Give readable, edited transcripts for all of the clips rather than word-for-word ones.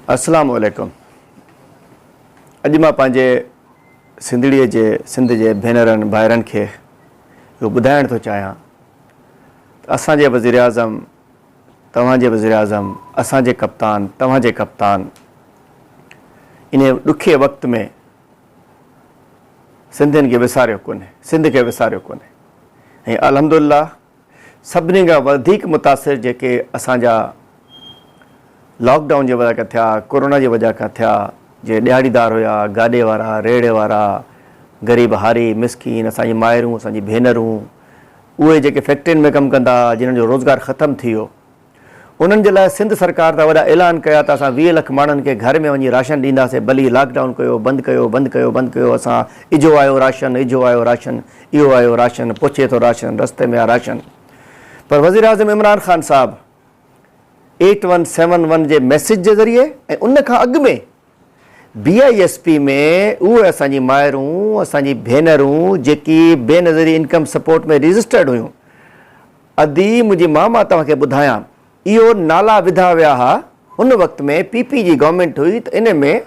अस्सलाम वालेकुम। अॼु मां पंहिंजे सिंधड़ीअ जे सिंध जे भेनरनि भाइरनि खे इहो ॿुधाइण थो चाहियां त असांजे वज़ीर आज़म, तव्हांजे वज़ीर आज़म, असांजे कप्तान, तव्हांजे कप्तान इन ॾुखे वक़्त में सिंधियुनि खे विसारियो कोन्हे, सिंध खे विसारियो कोन्हे। ऐं अल्हम्दुलिल्लाह सभिनी खां वधीक मुतासिर जेके असांजा लॉकडाउन जी वजह खां थिया, कोरोना जी वजह खां थिया, जे ॾियारीदार हुया, गाॾे वारा, रेड़े वारा, ग़रीब हारी मिसकीन, असांजी माइरूं, असांजी भेनरूं, उहे जेके फैक्ट्रियुनि में कमु कंदा, जिन्हनि जो रोज़गार ख़तमु थी वियो, उन्हनि जे लाइ सिंध सरकार त वॾा ऐलान कया त असां 20 लख माण्हुनि खे घर में वञी राशन ॾींदासीं, भली लॉकडाउन कयो, बंदि कयो, बंदि कयो, बंदि कयो, असां इजो आयो राशन, इजो आयो राशन, इहो आयो राशन, पुछे थो राशन, रस्ते में आहे राशन। पर वज़ीर आज़म इमरान ख़ान साहब 8171 जे मैसेज जे ज़रिए ऐं उन खां अॻु में BISP में उहे असांजी माइरूं, असांजी भेनरूं जेकी बेनज़ीरी इनकम सपोर्ट में रजिस्टर्ड हुयूं, अदी मुंहिंजी मां तव्हांखे ॿुधायां, इहो नाला विधा विया हुआ। उन वक़्त में PP जी गवर्नमेंट हुई त इन में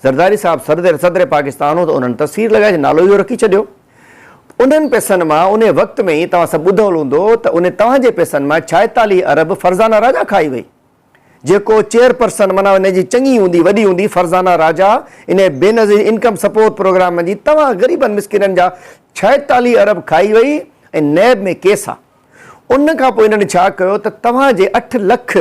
ज़रदारी साहब सदर पाकिस्तान हो त उन्हनि तस्वीर लॻाए नालो इहो रखी छॾियो। उन्हनि पैसनि मां उन वक़्त में ई तव्हां सभु ॿुधल हूंदो त उन तव्हांजे पैसनि मां 46 अरब फरज़ाना राजा खाई वई, जेको चेयरपर्सन माना उन जी चङी हूंदी, वॾी हूंदी, फरज़ाना राजा इन बेनज़ीर इनकम सपोर्ट प्रोग्राम जी तव्हां ग़रीबनि मिसकिननि जा 46 अरब खाई वई ऐं नैब में केस आहे। उन खां पोइ इन्हनि छा कयो त तव्हांजे 8 लख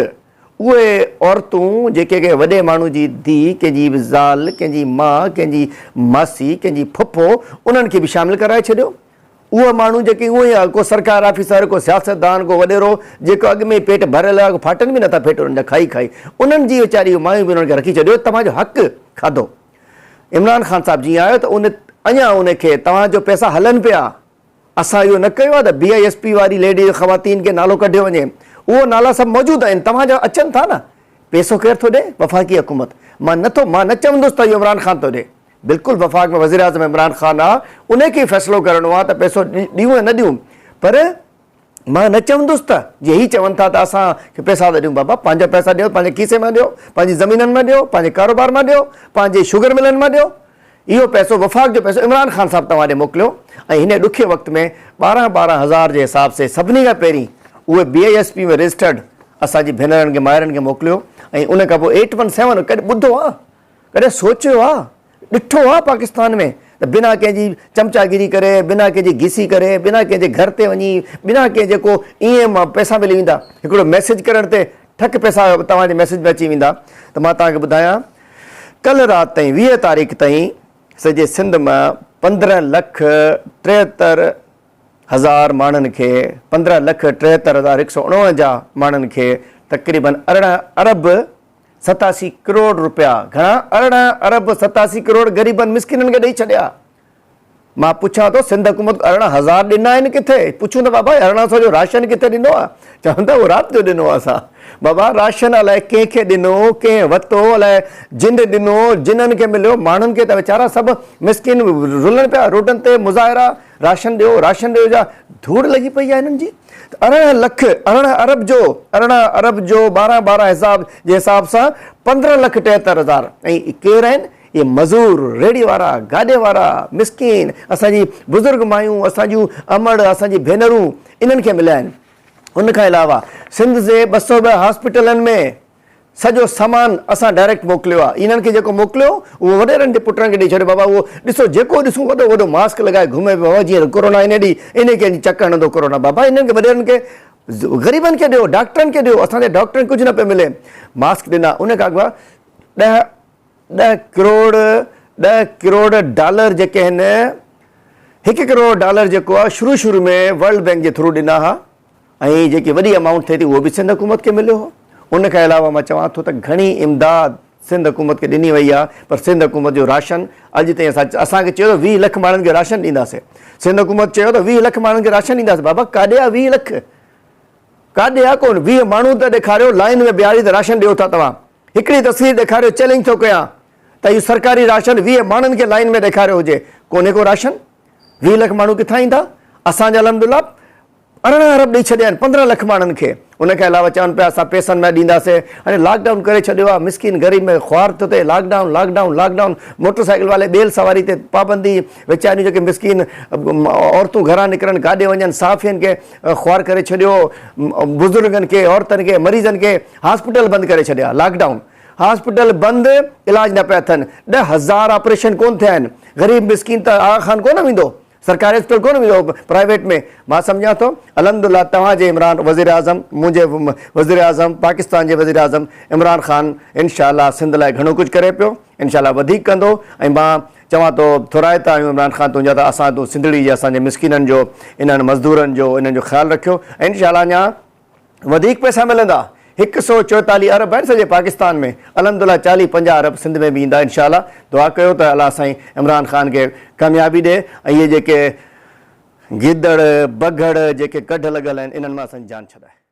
उहे औरतूं जेके के वॾे माण्हू जी धीउ, कंहिंजी बि ज़ाल, कंहिंजी माउ, कंहिंजी मासी, कंहिंजी फुफो, उन्हनि खे बि शामिलु कराए छॾियो। उहे माण्हू जेके उहे आहे, को सरकार ऑफिसर, को सियासतदान, को वॾेरो जेको अॻु में पेट भरियल आहे, फाटनि बि नथा पेट उन्हनि जा खाई खाई, उन्हनि जी वीचारी मायूं बि उन्हनि खे रखी छॾियो, तव्हांजो हक़ु खाधो। इमरान ख़ान साहिबु जीअं आयो त उन अञा उनखे तव्हांजो पैसा हलनि पिया। असां इहो न कयो आहे त BISP वारी लेडी ख़वातीन खे नालो कढियो वञे, उहो नाला सभु मौजूदु आहिनि, तव्हांजा अचनि था न। पैसो केरु थो ॾे? वफ़ाक़ी हुकूमत। मां न चवंदुसि त इहो इमरान ख़ान थो ॾे, बिल्कुलु वफ़ाक़ में वज़ीर आज़म इमरान ख़ान आहे, उनखे फ़ैसिलो करिणो आहे त पैसो ॾियूं या न ॾियूं। पर मां न चवंदुसि त जे ही चवनि था त असांखे पैसा था ॾियूं, बाबा पंहिंजा पैसा ॾियो, पंहिंजे खीसे मां ॾियो, पंहिंजी ज़मीननि मां ॾियो, पंहिंजे कारोबार मां ॾियो, पंहिंजे शुगर मिलनि मां ॾियो। इहो पैसो वफ़ाक़ जो पैसो इमरान ख़ान साहिबु तव्हां ॾे मोकिलियो ऐं हिन ॾुखे वक़्त में 12 हज़ार जे हिसाब से सभिनी खां पहिरीं उहे BISP में रजिस्टर्ड असांजी भेनरनि खे, माइरनि खे मोकिलियो। ऐं उन खां पोइ 817 कॾहिं ॿुधो आहे, कॾहिं सोचियो आहे, ॾिठो आहे पाकिस्तान में त बिना कंहिंजी चमचागिरी करे, बिना कंहिंजी घिसी करे, बिना कंहिंजे घर ते वञी, बिना कंहिं जेको ईअं मां पैसा मिली वेंदा, हिकिड़ो मैसेज करण ते ठक पैसा तव्हांजे मैसेज में अची वेंदा। त मां तव्हांखे ॿुधायां, कल्ह राति ताईं 20 तारीख़ ताईं सॼे सिंध मां 15,73,000 माण्हुनि खे, 15,73,149 माण्हुनि खे तक़रीबन 18 अरब 87 करोड़ रुपया, घणा? 18 अरब 87 करोड़ ग़रीबनि मिसकिननि खे ॾेई छॾिया। मां पुछां थो, सिंध हुकूमत 18,000 ॾिना आहिनि किथे? पुछूं त बाबा 1800 जो राशन किथे ॾिनो आहे? चवनि था उहो राति जो ॾिनो आहे। असां बाबा राशन अलाए कंहिंखे ॾिनो, कंहिं वरितो, अलाए जिन ॾिनो, जिन्हनि खे मिलियो, माण्हुनि खे त वीचारा सभु मिसकिन रुलनि पिया रोडनि ते, मुज़ाहिरा, राशन ॾियो, राशन ॾियो जा धूड़ लॻी पई आहे हिननि जी। 18 अरब जो 12 हिसाब जे हिसाब सां 15,73,000। ऐं केरु आहिनि? ये मज़ूर, रेड़ी वारा, गाॾे वारा, मिसकिन, असांजी बुज़ुर्ग मायूं, असांजूं अमड़, असांजी भेनरूं, इन्हनि खे मिलिया आहिनि। उन खां अलावा सिंध जे 202 हॉस्पिटलनि में सॼो सामान असां डायरेक्ट मोकिलियो आहे। इन्हनि खे जेको मोकिलियो उहो वॾेरनि जे पुटनि खे ॾेई छॾियो। बाबा उहो ॾिसो, जेको ॾिसूं वॾो वॾो मास्क लॻाए घुमे पियो, जीअं कोरोना इन ॾींहुं इन खे चक हणंदो कोरोना। बाबा इन्हनि खे वॾेरनि खे, ग़रीबनि खे ॾियो, डॉक्टरनि खे ॾियो। असांजे डॉक्टरनि कुझु न पियो मिले, मास्क ॾिना। उन खां अॻु 10 करोड़ डॉलर जेके आहिनि, 1 करोड़ डॉलर जेको आहे शुरू में वर्ल्ड बैंक जे थ्रू ॾिना हुआ, ऐं जेकी वॾी अमाउंट थिए थी उहो बि सिंध हुकूमत खे मिलियो हो। उन खां अलावा मां चवां थो त घणी इमदाद सिंध हुकूमत खे ॾिनी वई आहे। पर सिंध हुकूमत जो राशन अॼु ताईं असांखे चयो त 20 लख माण्हुनि खे राशन ॾींदासीं। सिंध हुकूमत चयो त 20 लख माण्हुनि खे राशन ॾींदासीं। बाबा काॾे आहे 20 लख? काॾे आहे? कोन 20 माण्हू त ॾेखारियो लाइन में बीहारी त राशन ॾियो था तव्हां। हिकिड़ी तस्वीर ॾेखारियो, चैलेंज थो कयां त इहो सरकारी राशन 20 माण्हुनि खे लाइन में ॾेखारियो हुजे, कोन्हे को राशन। 20 लख माण्हू किथां ईंदा? असांजा अल्हम्दुलिल्लाह 18 अरब ॾेई छॾिया आहिनि 15 लख माण्हुनि खे। उनखे अलावा चवनि पिया असां पैसनि में ॾींदासीं। हाणे लॉकडाउन करे छॾियो आहे, मिसकिन ग़रीब में ख़्वार थो थिए। लॉकडाउन लॉकडाउन लॉकडाउन, मोटरसाइकिल वाले ॿेल सवारी ते पाबंदी, वीचारियूं जेके मिसकिन औरतूं घरां निकिरनि काॾे वञनि, साफ़ियुनि खे ख़्वार करे छॾियो, बुज़ुर्गनि खे, औरतुनि खे, मरीज़नि खे। हॉस्पिटल बंदि करे छॾिया, लॉकडाउन, हॉस्पिटल बंदि, इलाज न पिया थियनि। 10,000 ऑपरेशन कोन थिया आहिनि। ग़रीब मिसकिन त आगा खान कोन वेंदो, सरकारी हॉस्पिटल कोन वेंदो प्राइवेट में। मां सम्झां थो अलहमदुलिल्लाह तव्हांजे इमरान वज़ीर आज़म, मुंहिंजे वज़ीर आज़म, पाकिस्तान जे वज़ीर आज़म इमरान ख़ान इनशाला सिंध लाइ घणो कुझु करे पियो, इनशाला वधीक कंदो। ऐं मां चवां थो थोराइता आहियूं इमरान ख़ान तुंहिंजा, त असां तूं सिंधड़ी जे असांजे मिसकिननि जो, इन्हनि मज़दूरनि जो, इन्हनि जो ख़्यालु रखियो। ऐं इनशाला अञा वधीक पैसा मिलंदा। 144 अरब आहिनि सॼे पाकिस्तान में, अलहमदुलिल्लाह 40-50 अरब सिंध में बि ईंदा इनशाला। दुआ कयो त अलाह साईं इमरान ख़ान खे कामयाबी ॾिए ऐं इहे जेके गिदड़ बगड़ जेके कढ लॻल आहिनि इन्हनि मां असांजी जान छॾाए।